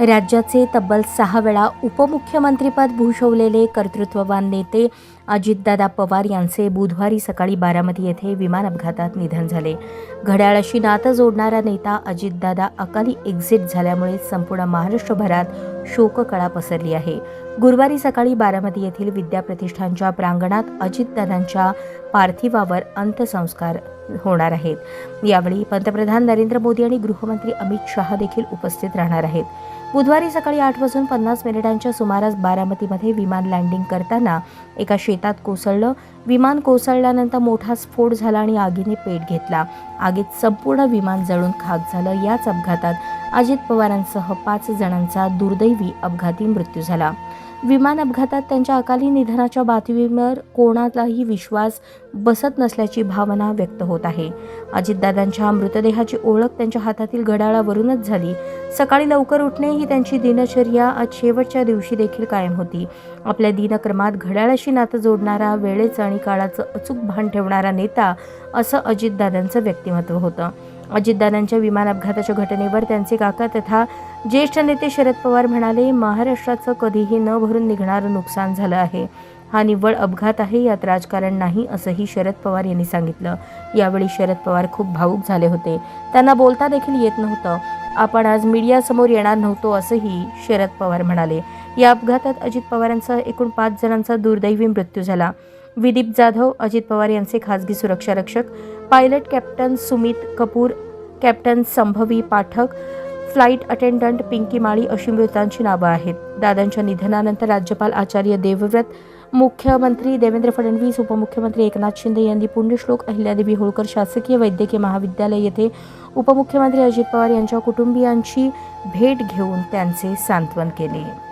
राज्याचे तब्बल 6 वेळा उपमुख्यमंत्रीपद भूषवलेले कर्तृत्ववान नेते अजितदादा पवार यांचे बुधवारी सकाळी बारामती येथे विमान अपघातात निधन झाले. घड्याळाशी नातं जोडणारा नेता अजितदादा अकाली एक्झिट झाल्यामुळे संपूर्ण महाराष्ट्रभरात शोककळा पसरली आहे. गुरुवारी सकाळी बारामती येथील विद्याप्रतिष्ठानच्या प्रांगणात अजितदादांच्या पार्थिवावर अंत्यसंस्कार होणार आहेत. यावेळी पंतप्रधान नरेंद्र मोदी आणि गृहमंत्री अमित शहा देखील उपस्थित राहणार आहेत. बुधवारी सकाळी 8:50 सुमारास बारामतीमध्ये विमान लँडिंग करताना एका शेतात कोसळलं. विमान कोसळल्यानंतर मोठा स्फोट झाला आणि आगीने पेट घेतला. आगीत संपूर्ण विमान जळून खाक झालं. याच अपघातात अजित पवारांसह 5 जणांचा दुर्दैवी अपघाती मृत्यू झाला. विमान अपघातात त्यांच्या अकाली निधनाच्या बातमीवर कोणालाही विश्वास बसत नसल्याची भावना व्यक्त होत आहे. अजितदादांच्या मृतदेहाची ओळख त्यांच्या हातातील घड्याळावरूनच झाली. सकाळी लवकर उठणे ही त्यांची दिनचर्या आज शेवटच्या दिवशी देखील कायम होती. आपल्या दिनक्रमात घड्याळाशी नातं जोडणारा, वेळेचं आणि काळाचं अचूक भान ठेवणारा नेता असं अजितदादांचं व्यक्तिमत्व होतं. अजितदादांच्या विमान अपघाताच्या घटनेवर त्यांचे काका तथा ज्येष्ठ नेते शरद पवार म्हणाले, महाराष्ट्राचं कधीही न भरून निघणारं नुकसान झालं आहे. हा निव्वळ अपघात आहे, यात राजकारण नाही असंही शरद पवार यांनी सांगितलं. यावेळी शरद पवार खूप भावूक झाले होते. त्यांना बोलता देखील येत नव्हतं. आपण आज मीडियासमोर येणार नव्हतो असंही शरद पवार म्हणाले. या अपघातात अजित पवारांसह एकूण 5 जणांचा दुर्दैवी मृत्यू झाला. विदीप जाधव, अजित पवार यांचे खासगी सुरक्षा रक्षक, pilot captain Sumit Kapoor, captain Shambhavi Pathak, flight attendant Pinky Mali अशी मृतांची नावं आहेत. दादांच्या निधनानंतर राज्यपाल आचार्य देवव्रत, मुख्यमंत्री देवेंद्र फडणवीस, उपमुख्यमंत्री एकनाथ शिंदे यांनी पुण्यश्लोक अहिल्यादेवी होळकर शासकीय वैद्यकीय महाविद्यालय येथे उपमुख्यमंत्री अजित पवार यांच्या कुटुंबियांची भेट घेऊन त्यांचे सांत्वन केले.